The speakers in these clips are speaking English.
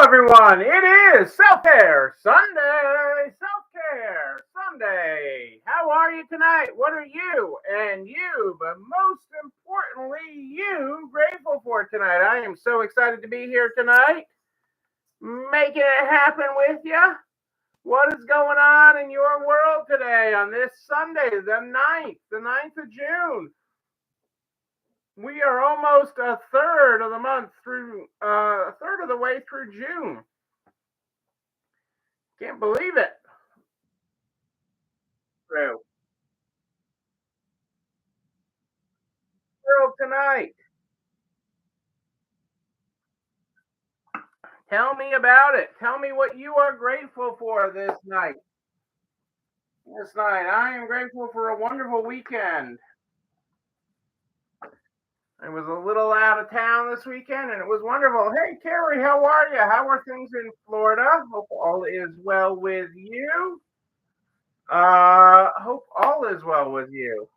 everyone. It is Self Care Sunday. Self Care Sunday. How are you tonight? What are you and you, but most importantly, you grateful for tonight? I am so excited to be here tonight, making it happen with you. What is going on in your world today on this Sunday, the ninth of June? We are almost a third of the month through, a third of the way through June. Can't believe it. True. World tonight. Tell me about it. Tell me what you are grateful for this night. This night, I am grateful for a wonderful weekend. I was a little out of town this weekend and it was wonderful. Hey, Carrie, how are you? How are things in Florida? Hope all is well with you. Hope all is well with you.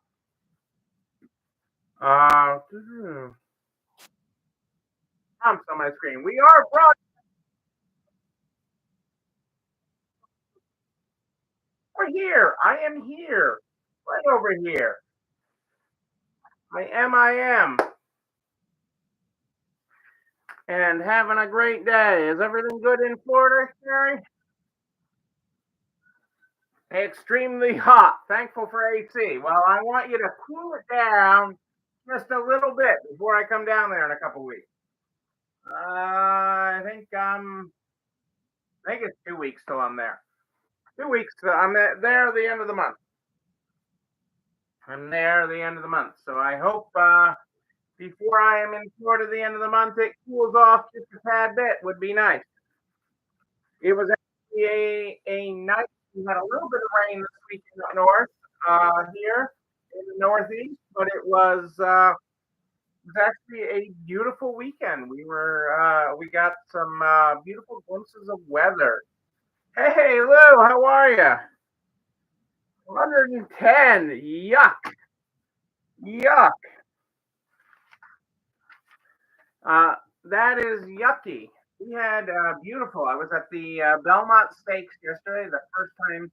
Uh, I'm on my screen. We are brought. We're here. I am here. Right over here. I am. I am. And having a great day. Is everything good in Florida, Sherry? Extremely hot. Thankful for AC. Well, I want you to cool it down just a little bit before I come down there in a couple weeks. I think it's 2 weeks till I'm there. 2 weeks. I'm there at the end of the month. I'm there at the end of the month. So I hope before I am in Florida at the end of the month, it cools off just a tad bit. Would be nice. It was actually a nice. We had a little bit of rain this week in the north, here in the northeast, but it was actually a beautiful weekend. We got some beautiful glimpses of weather. Hey, Lou, how are you? 110. Yuck, yuck. Uh, that is yucky. We had beautiful. I was at the Belmont Stakes yesterday, the first time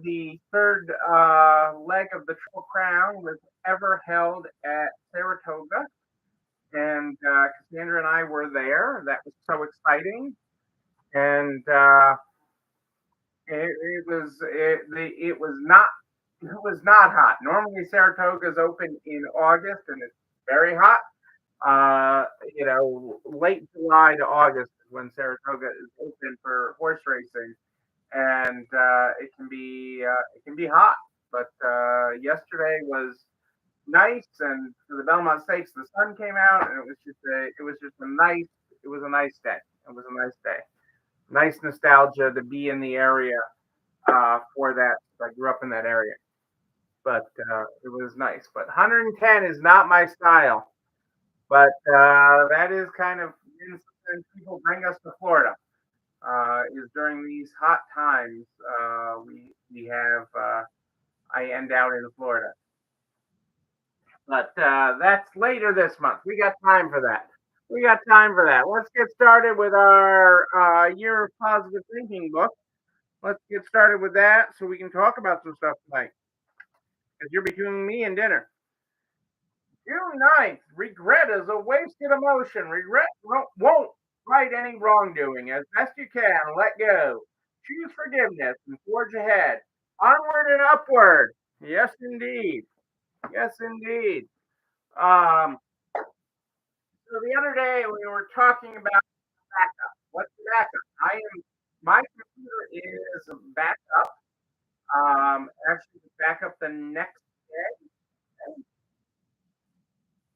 the third leg of the Triple Crown was ever held at Saratoga. And Cassandra and I were there. That was so exciting. And it was not hot. Normally Saratoga is open in August and it's very hot. Late July to August is when Saratoga is open for horse racing, and it can be hot. But yesterday was nice, and for the Belmont Stakes, the sun came out, and it was a nice day. It was a nice day. Nice nostalgia to be in the area for that. I grew up in that area, but it was nice. But 110 is not my style. But that is kind of when sometimes people bring us to Florida. Is during these hot times we have I end out in Florida. But that's later this month. We got time for that. We got time for that. Let's get started with our year of positive thinking book. Let's get started with that so we can talk about some stuff tonight. Because you're between me and dinner. June 9th. Regret is a wasted emotion. Regret won't right any wrongdoing. As best you can, let go. Choose forgiveness and forge ahead. Onward and upward. Yes, indeed. Yes, indeed. Um, so the other day we were talking about backup. What's the backup? My computer is backed up. Actually, back up the next day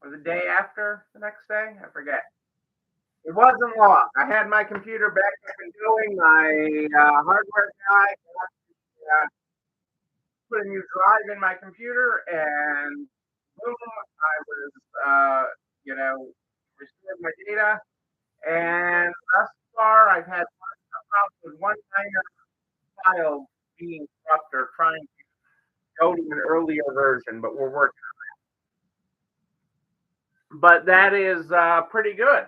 or the day after the next day. I forget. It wasn't long. I had my computer back up and going. My hardware guy put a new drive in my computer, and boom, I was, restored my data. And thus far, I've had problems with one minor file being corrupt or trying to go to an earlier version, but we're working. But that is pretty good.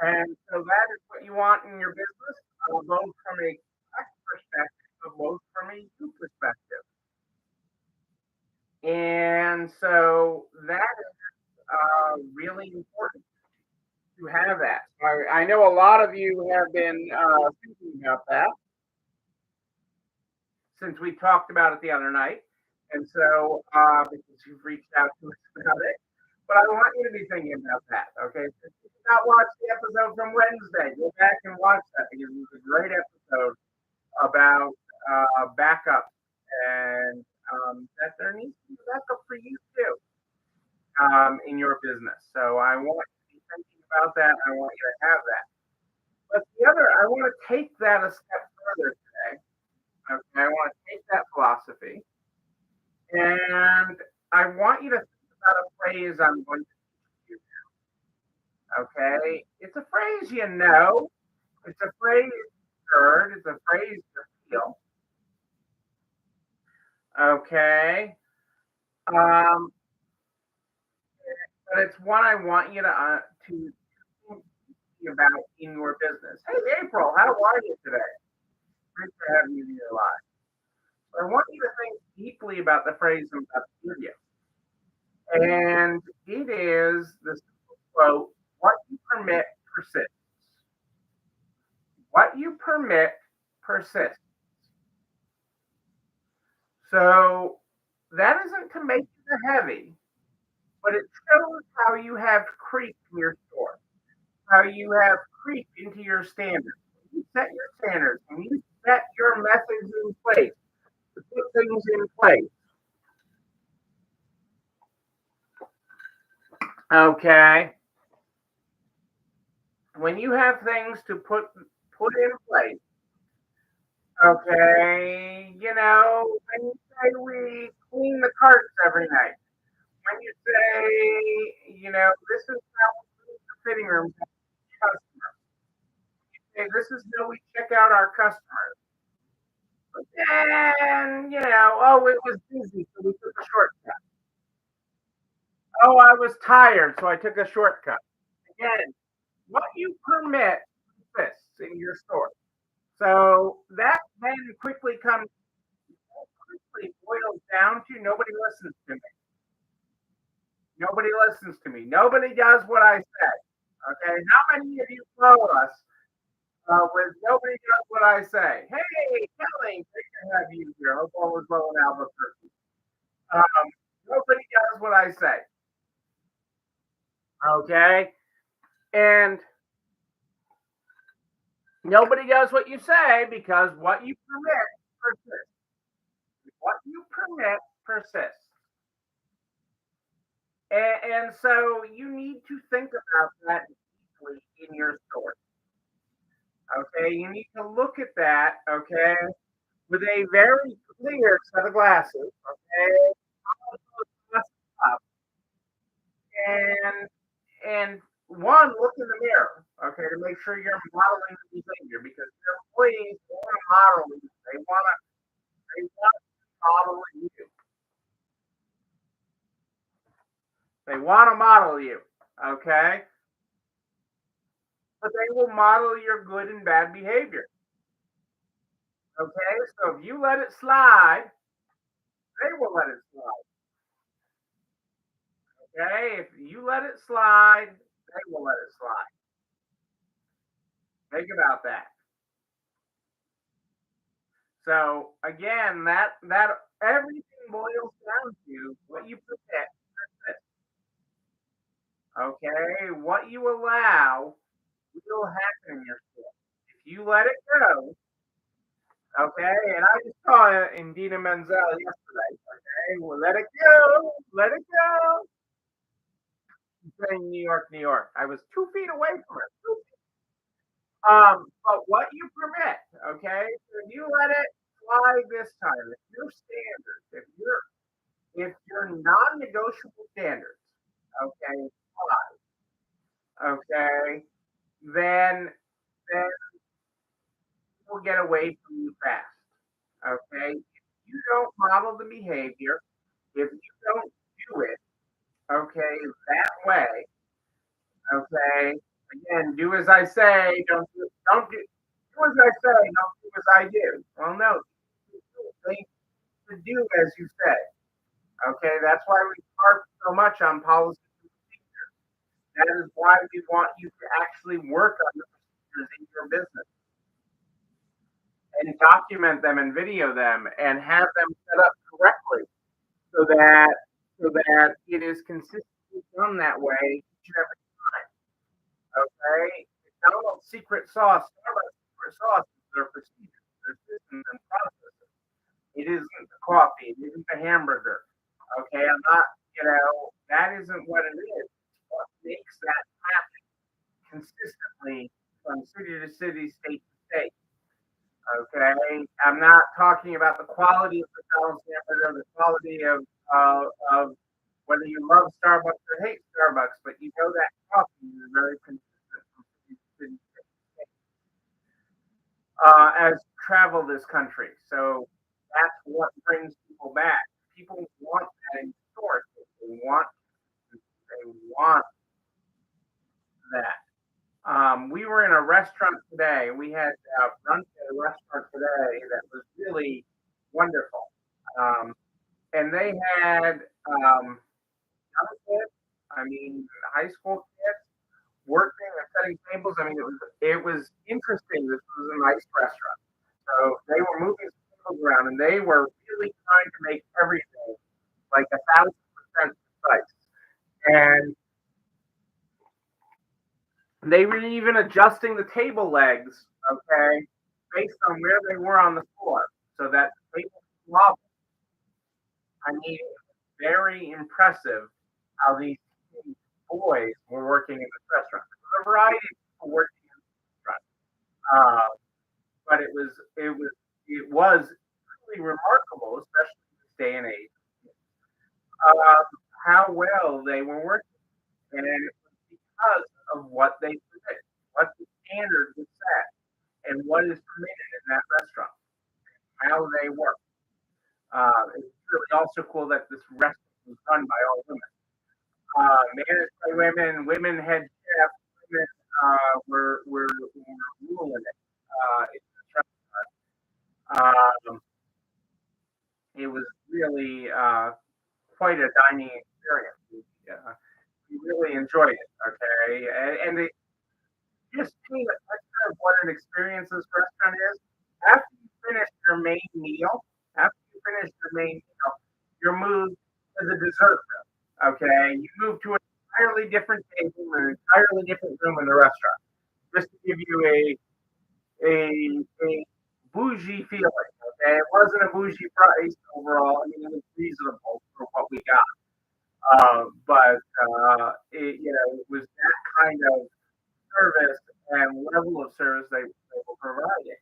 And so that is what you want in your business, both from a tech perspective, but both from a you perspective. And so that is really important to have that. I know a lot of you have been thinking about that since we talked about it the other night. And so, because you've reached out to us about it, but I want you to be thinking about that. Okay. So if you did not watch the episode from Wednesday, go back and watch that because it was a great episode about backup and that there needs to be backup for you too in your business. So I want you to be thinking about that. I want you to have that. But the other, I want to take that a step further today. Okay, I want to take that philosophy and I want you to think about a phrase I'm going to teach you. Okay, it's a phrase you know. It's a phrase you heard. It's a phrase you feel. Okay, um, but it's one I want you to think about in your business. Hey, April, how are you today? Great to have you in your life. I want you to think deeply about the phrase I'm about to give you. And it is the simple quote, what you permit persists. What you permit persists. So that isn't to make it heavy, but it shows how you have creep in your store, how you have creep into your standards. When you set your standards, when you set your methods in place, to put things in place. Okay. When you have things to put in place, okay, when you say we clean the carts every night, when you say, this is how we clean the fitting rooms, hey, this is how we check out our customers. But then, oh, it was busy, so we took a shortcut. Oh, I was tired, so I took a shortcut. Again, what you permit persists in your store. So that then quickly boils down to nobody listens to me. Nobody listens to me. Nobody does what I say. Okay, how many of you follow us with nobody does what I say? Hey, Kelly, great to have you here. Hope all is well in Albuquerque. Um, nobody does what I say. Okay, and nobody does what you say because what you permit persists. What you permit persists. And so you need to think about that deeply in your story. Okay, you need to look at that, okay, with a very clear set of glasses, okay, and one look in the mirror, okay, to make sure you're modeling the behavior because your employees want to model you. They want to model you. They want to model you, okay, but they will model your good and bad behavior. Okay, so if you let it slide, they will let it slide. Okay, if you let it slide, they will let it slide. Think about that. So again, that everything boils down to what you protect. Okay, what you allow will happen in your store. If you let it go, okay, and I just saw Indina Menzel yesterday. Okay, well, let it go, let it go. She's saying New York, New York. I was 2 feet away from her. But what you permit, okay? So you let it fly this time. If your standards, if your non-negotiable standards, okay, fly, okay, then we'll get away from you fast. Okay? If you don't model the behavior, if you don't do it, okay, that way, okay, Again, do as I say, do as I say, don't do as I do. Well, no, they to do as you say. Okay, that's why we harp so much on policy. That is why we want you to actually work on the procedures in your business and document them and video them and have them set up correctly so that it is consistently done that way each and every time. Okay, McDonald's secret sauce, Starbucks secret sauce is their procedures, their systems and processes. It isn't the coffee. It isn't the hamburger. Okay, I'm not. That isn't what it is. What makes that happen consistently from city to city, state to state. Okay, I'm not talking about the quality of the McDonald's hamburger, the quality of whether you love Starbucks or hate Starbucks, but you know that coffee is very consistent from city to city, state to state. As travel this country, so that's what brings people back. People want that in stores. They want that. We were in a restaurant today. We had brunch at a restaurant today that was really wonderful. Um, and they had young kids, I mean, high school kids working and setting tables. I mean, it was interesting. This was a nice restaurant. So they were moving tables around and they were really trying to make everything like 1,000% precise. And they were even adjusting the table legs, okay, based on where they were on the floor, so that the table was level. I mean, very impressive how these boys were working in this restaurant. There was a variety of people working in this restaurant, but it was truly remarkable, especially in this day and age, uh, how well they were working, and it was because of what they predict, what the standard was set and what is permitted in that restaurant, how they work. It's really also cool that this restaurant was run by all women. Managed by women, women head chefs, women were ruling it. In this restaurant. It was really quite a dining experience. We really enjoyed it. Okay, and it just paint a picture of what an experience this restaurant is. After you finish your main meal, after you finish your main meal, you're moved to the dessert room. Okay, you move to an entirely different table, an entirely different room in the restaurant, just to give you a bougie feeling. Okay, it wasn't a bougie price overall. I mean, it was reasonable for what we got. But it was that kind of service and level of service they were providing.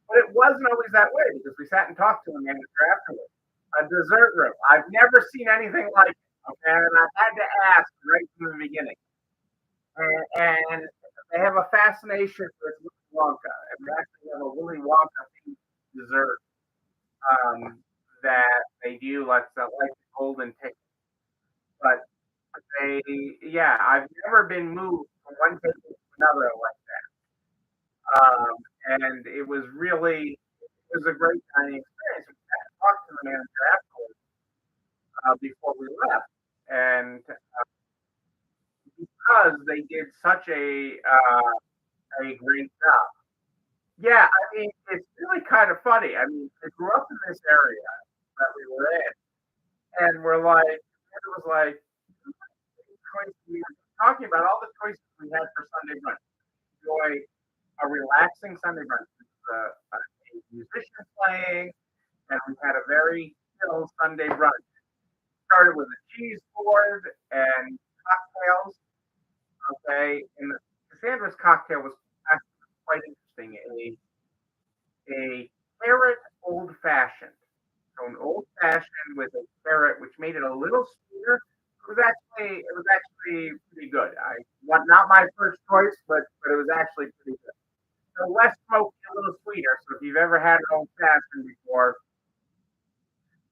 But it wasn't always that way because we sat and talked to the manager afterwards. A dessert room. I've never seen anything like it. Okay, and I had to ask right from the beginning. And they have a fascination with Willy Wonka, and they actually have a Willy Wonka themed dessert that they do, like the golden ticket. But yeah, I've never been moved from one table to another like and it was a great dining experience. We had to talk to the manager afterwards before we left, and because they did such a great job. Yeah, I mean it's really kind of funny. I mean, I grew up in this area that we were in, and it was like we were talking about all the choices we had for Sunday brunch. Enjoy a relaxing Sunday brunch. A musician playing, and we had a very chill Sunday brunch. Started with a cheese board and cocktails. Okay, and Cassandra's cocktail was actually quite interesting. A carrot old fashioned. So an old fashioned with a carrot, which made it a little sweeter. It was actually pretty good. Not my first choice, but it was actually pretty good. So less smoky, a little sweeter. So if you've ever had an old fashioned before,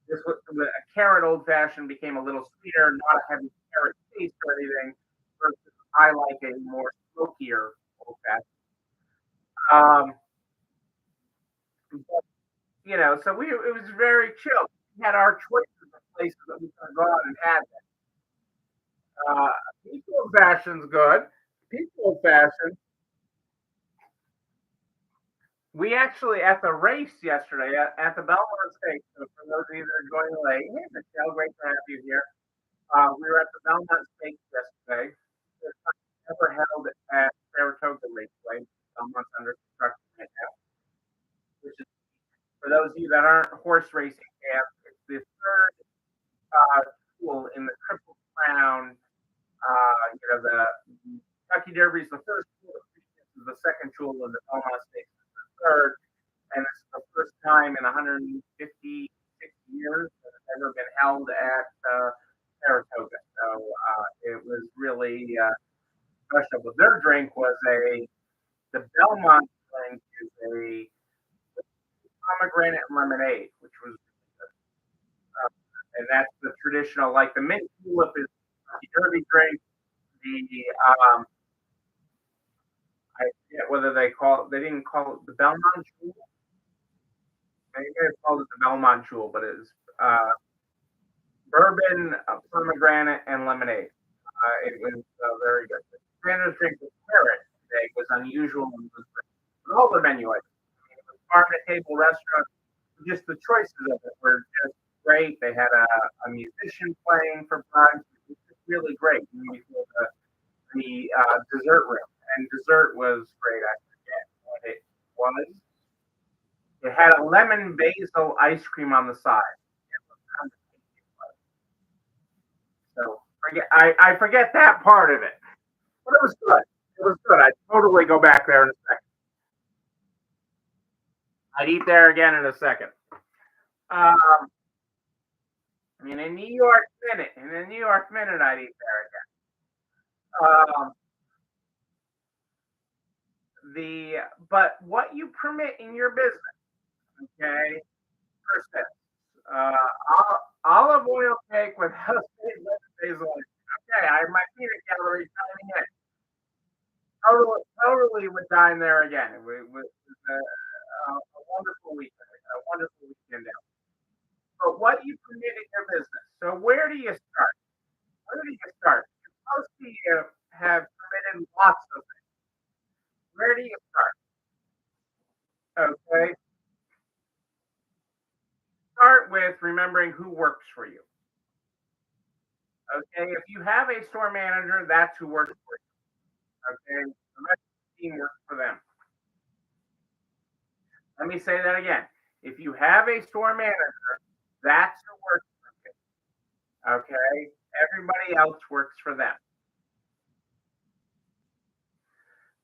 this was a carrot old fashioned became a little sweeter, not a heavy carrot taste or anything. Versus I like a more smokier old fashioned. Um, but, so it was very chill. We had our choices of places that we could have gone and had that. People fashion's good. People fashion. We actually at the race yesterday at the Belmont Stakes. So for those of you that are joining late, hey Michelle, great to have you here. We were at the Belmont Stakes yesterday. It's never held at Saratoga Raceway. Belmont's under construction right now, which is for those of you that aren't horse racing fans, it's the third tool in the Triple Crown. The Kentucky Derby is the first tool. This is the second tool, and the Belmont Stakes is the third. And this is the first time in 156 years that it's ever been held at Saratoga. So it was really special. But their drink was the Belmont drink is a pomegranate lemonade, which was and that's the traditional, like the mint julep is the Derby drink. The I forget whether they didn't call it the Belmont Jewel. Maybe they called it the Belmont Jewel, but it's bourbon, pomegranate, and lemonade. It was very good. The standard drink with carrot today was unusual and was all the menu items. I mean, it was farm to table restaurant. Just the choices of it were just great. They had a musician playing for brunch. It was just really great. And the dessert room, and dessert was great. I forget what it was. It had a lemon basil ice cream on the side. So I forget that part of it, but it was good. It was good. I'd totally go back there in a second. I'd eat there again in a second. Um, in a New York minute, I'd eat there again. The but what you permit in your business, okay, percent. Olive oil cake with basil. Okay, I have my peanut gallery coming in. Totally would dine there again. It was a wonderful weekend, a wonderful weekend out. But what you permit in your business. So where do you start? Where do you start? You're supposed to have permitted lots of things. Where do you start? Okay. Start with remembering who works for you. Okay. If you have a store manager, that's who works for you. Okay. The rest of the team works for them. Let me say that again. If you have a store manager, that's who works for you. Okay. Everybody else works for them.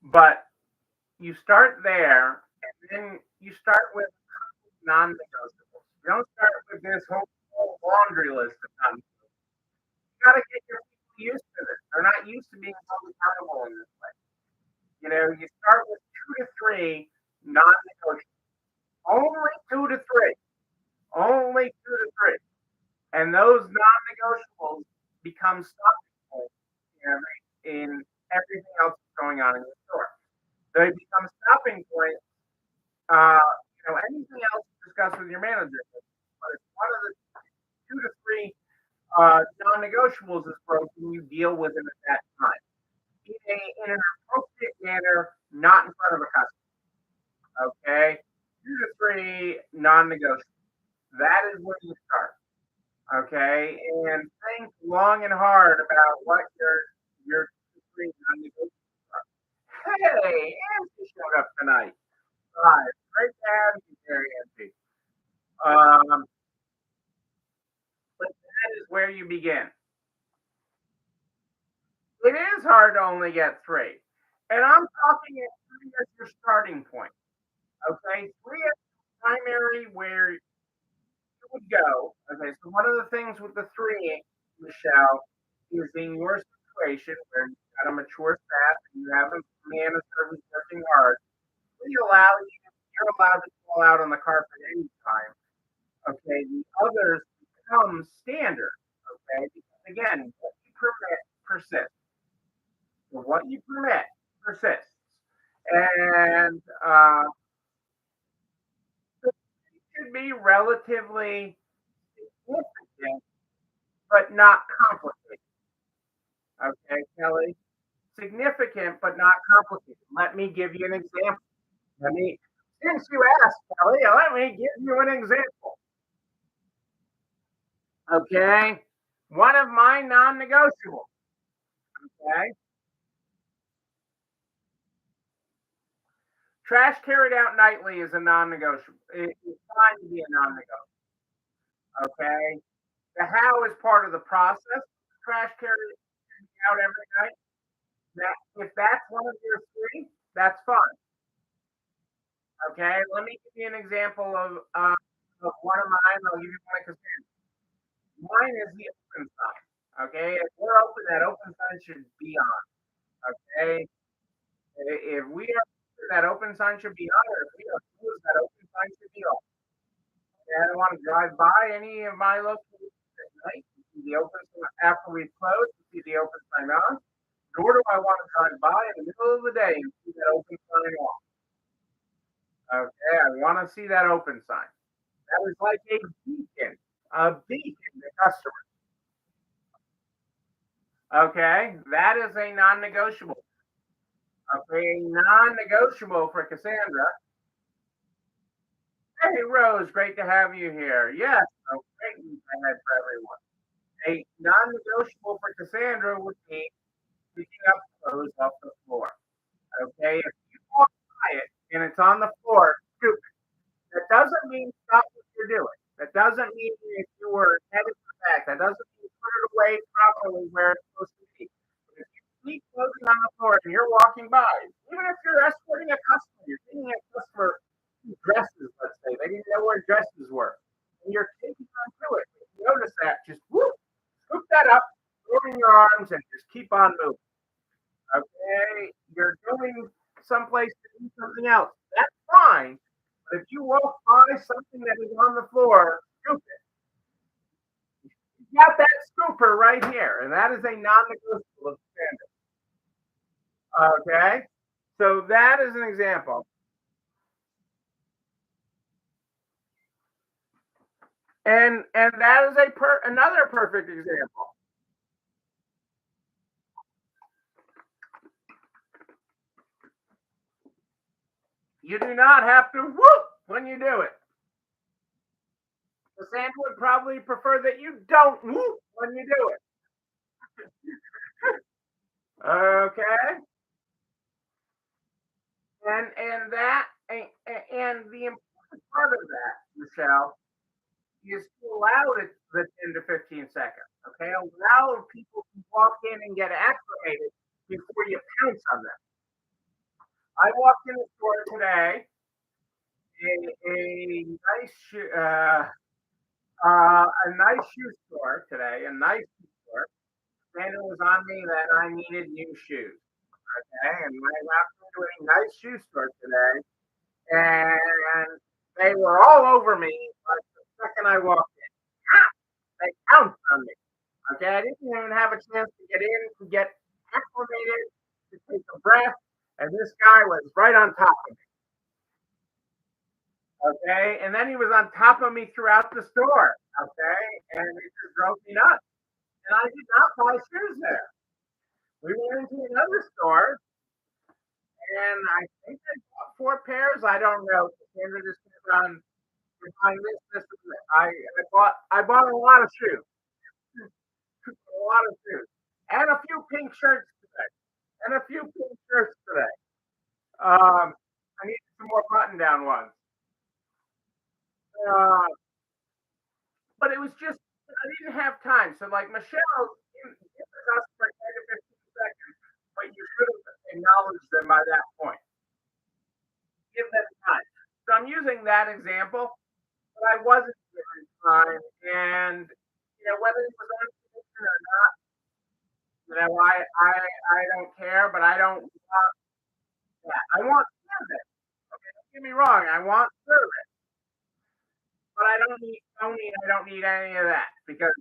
But you start there, and then you start with non-negotiables. You don't start with this whole laundry list of non-negotiables. You got to get your people used to this. They're not used to being held accountable in this way. You start with 2 to 3 non-negotiables. Only 2 to 3. Only 2 to 3. And those non-negotiables become stopping points in everything else that's going on in the store. They become stopping points. Anything else to discuss with your manager. But if one of the 2 to 3 non-negotiables is broken, you deal with it at that time in an appropriate manner, not in front of a customer. Okay, 2 to 3 non-negotiables. That is where you start. Okay, and think long and hard about what your 2 to 3 non-negotiables are. Hey, Angie showed up tonight. Hi, great to have you there, Angie. Um, but that is where you begin. It is hard to only get 3. And I'm talking at 3 as your starting point. Okay, 3 as primary where you would go. Okay, so one of the things with the 3, Michelle, is in your situation where you've got a mature staff and you have a manager who's working hard, you're allowed to call out on the carpet anytime. Okay, the others become standard. Okay, because again, what you permit persists. So what you permit persists. And it should be relatively significant, but not complicated. Okay, Kelly? Significant, but not complicated. Let me give you an example. Let me, since you asked, Kelly, let me give you an example. Okay? One of my non negotiables. Okay? Trash carried out nightly is a non negotiable. It's fine to be a non negotiable. Okay? The how is part of the process. Trash carried out every night. If that's one of your three, that's fine. Okay? Let me give you an example of one of mine. I'll give you one because mine is the open sign. Okay? If we're open, that open sign should be on. Okay? If we are open, that open sign should be on, or if we are closed, that open sign should be off. Okay? I don't want to drive by any of my locations at night. You see the open sign after we close, you see the open sign on. Nor do I want to drive by in the middle of the day and see that open sign off. Okay, I want to see that open sign. That is like a beacon to customers. Okay, that is a non-negotiable. Okay, non-negotiable for Cassandra. Hey, Rose, great to have you here. Yes, a great week ahead for everyone. A non-negotiable for Cassandra would be picking up clothes off the floor. Okay, if you walk by it and it's on the floor, scoop it. That doesn't mean stop what you're doing. That doesn't mean if you were headed back. That doesn't mean put it away properly where it's supposed to be. But if you see clothing on the floor and you're walking by, even if you're escorting a customer, you're taking a customer dresses, let's say, they didn't know where dresses were, and you're taking on to it. If you notice that, just whoop, scoop that up, throw it in your arms, and just keep on moving. Okay, you're going someplace to do something else. That's fine. But if you walk by something that is on the floor, scoop it. You got that scooper right here, and that is a non-negotiable standard. Okay, so that is an example. And that is another perfect example. You do not have to whoop when you do it. The Santa would probably prefer that you don't whoop when you do it. Okay, and the important part of that, Michelle, is to allow it the 10 to 15 seconds. Okay, allow people to walk in and get acclimated before you pounce on them. I walked in the store today, a nice a nice shoe store today, a nice shoe store, and it was on me that I needed new shoes. Okay, and I walked into a nice shoe store today, and they were all over me. But the second I walked in, they pounced on me. Okay, I didn't even have a chance to get in, to get acclimated, to take a breath, and this guy was right on top of me. Okay, and then he was on top of me throughout the store. Okay, and it just drove me nuts. And I did not buy shoes there. We went into another store, and I think I bought 4 pairs. I don't know. Sandra just came around behind this. I bought a lot of shoes, a lot of shoes, and a few pink shirts today, and a few pink shirts today. I need some more button down ones. Uh, but it was just I didn't have time. So like Michelle, give the customer 10 to 15 seconds, but you should have acknowledged them by that point. Give them time. So I'm using that example, but I wasn't given time, and whether it was on commission or not, I don't care, but I don't want that. I want service. Okay, don't get me wrong. I want service, but I don't need Tony. I don't need any of that because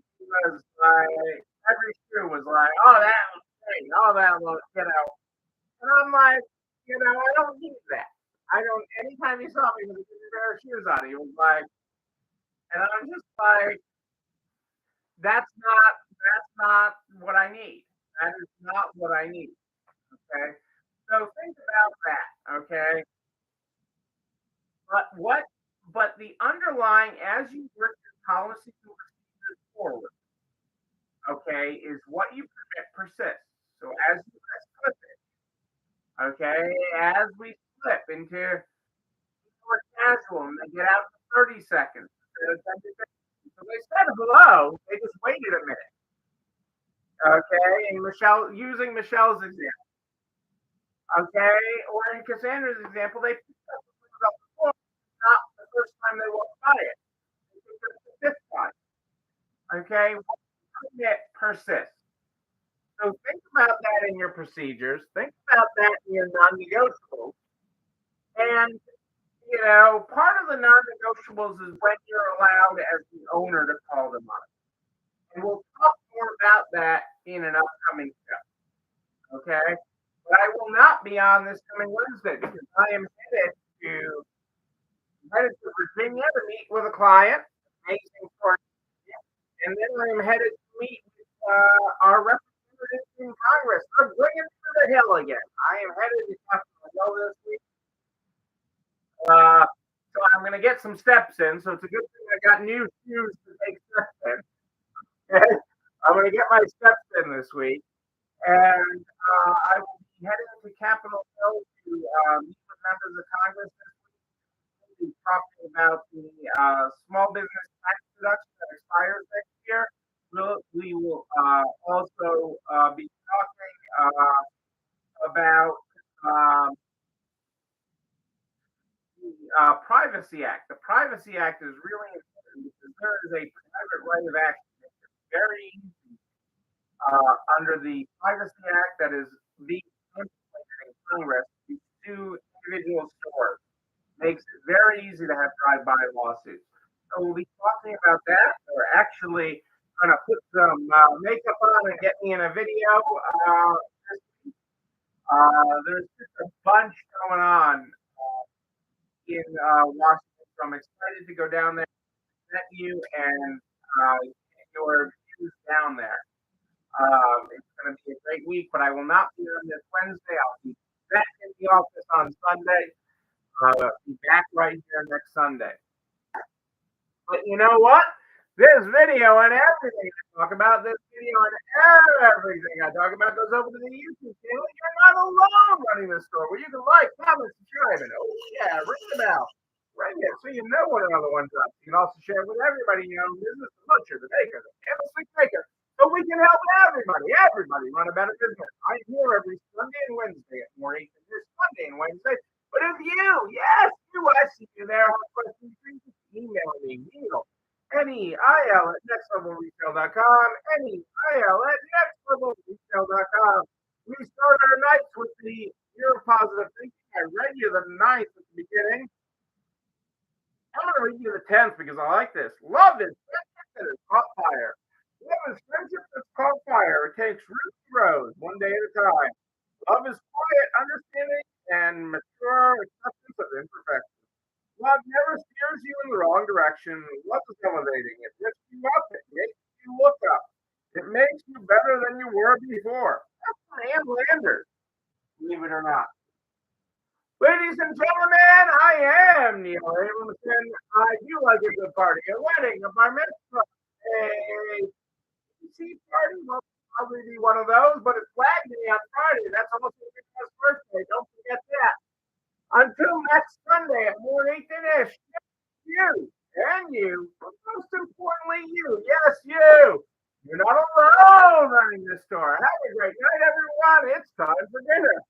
every shoe was like, oh, that looks great. Oh, that looks. And I'm I'm like, I don't need that. I don't. Anytime he saw me with a different pair of shoes on, he was like, and I'm just like, that's not what I need. That is not what I need. Okay. So think about that. Okay. But what? But the underlying, as you work your policy forward, okay, is what you permit persists. So as you slip it, okay, as we slip into more casual and they get out to 30 seconds, so they said hello, they just waited a minute. Okay, and using Michelle's example, okay, or in Cassandra's example, they picked up the floor, not the first time they walked by it. They picked up the fifth time. Okay, what permit persists. So think about that in your procedures. Think about that in your non-negotiables. And part of the non-negotiables is when you're allowed as the owner to call them on. And we'll talk more about that in an upcoming show. Okay? But I will not be on this coming Wednesday because I am headed to Virginia to meet with a client. Amazing story. And then I am headed to meet with our representatives in Congress. They're bringing it to the hill again. I am headed to Capitol Hill this week. So I'm going to get some steps in. So it's a good thing I got new shoes to take steps in. Okay? I'm going to get my steps in this week. And I will be heading to Capitol Hill to meet with members of Congress this week. We'll be talking about the small business tax deduction that expires next year. We will also be talking about the Privacy Act. The Privacy Act is really important because there is a private right of action. It's very easy under the Privacy Act that is being implemented in Congress to sue individual stores. Makes it very easy to have drive-by lawsuits. So we'll be talking about that. We're actually going to put some makeup on and get me in a video. There's just a bunch going on in Washington, so I'm excited to go down there, met you, and get your views down there. It's going to be a great week, but I will not be on this Wednesday. I'll be back in the office on Sunday. Be back right here next Sunday. But you know what? This video and everything I talk about, this video and everything I talk about goes over to the YouTube channel. You're not alone running this store where you can like, comment, subscribe, and oh yeah, ring the bell. Ring it so you know when another one's up. You can also share it with everybody you know in business, the butcher, the baker, the candlestick maker, so we can help everybody run a better business. I'm here every Sunday and Wednesday at 4 8 this Sunday and Wednesday. But if you, yes, you, I see you there, have questions, please email me, Neil. NEIL at nextlevelretail.com, NEIL at nextlevelretail.com. We start our nights with the year of positive thinking. I read you the 9th at the beginning. I'm going to read you the 10th because I like this. Love is friendship that is caught fire. Love is friendship that's caught fire. It takes root and grows one day at a time. Love is quiet, understanding, and mature acceptance of imperfection. Love never steers you in the wrong direction. Love is elevating. It lifts you up. It makes you look up. It makes you better than you were before. That's from Ann Landers, believe it or not. Ladies and gentlemen, I am Neil Abramson. I do like a good party, a wedding, a bar mitzvah, a PC party. Will probably be one of those, but it's Flag Day on Friday. That's almost my birthday. Don't forget that. Until next Sunday at 8:30ish, you and you, but most importantly, you, yes, you. You're not alone running this store. Have a great night, everyone. It's time for dinner.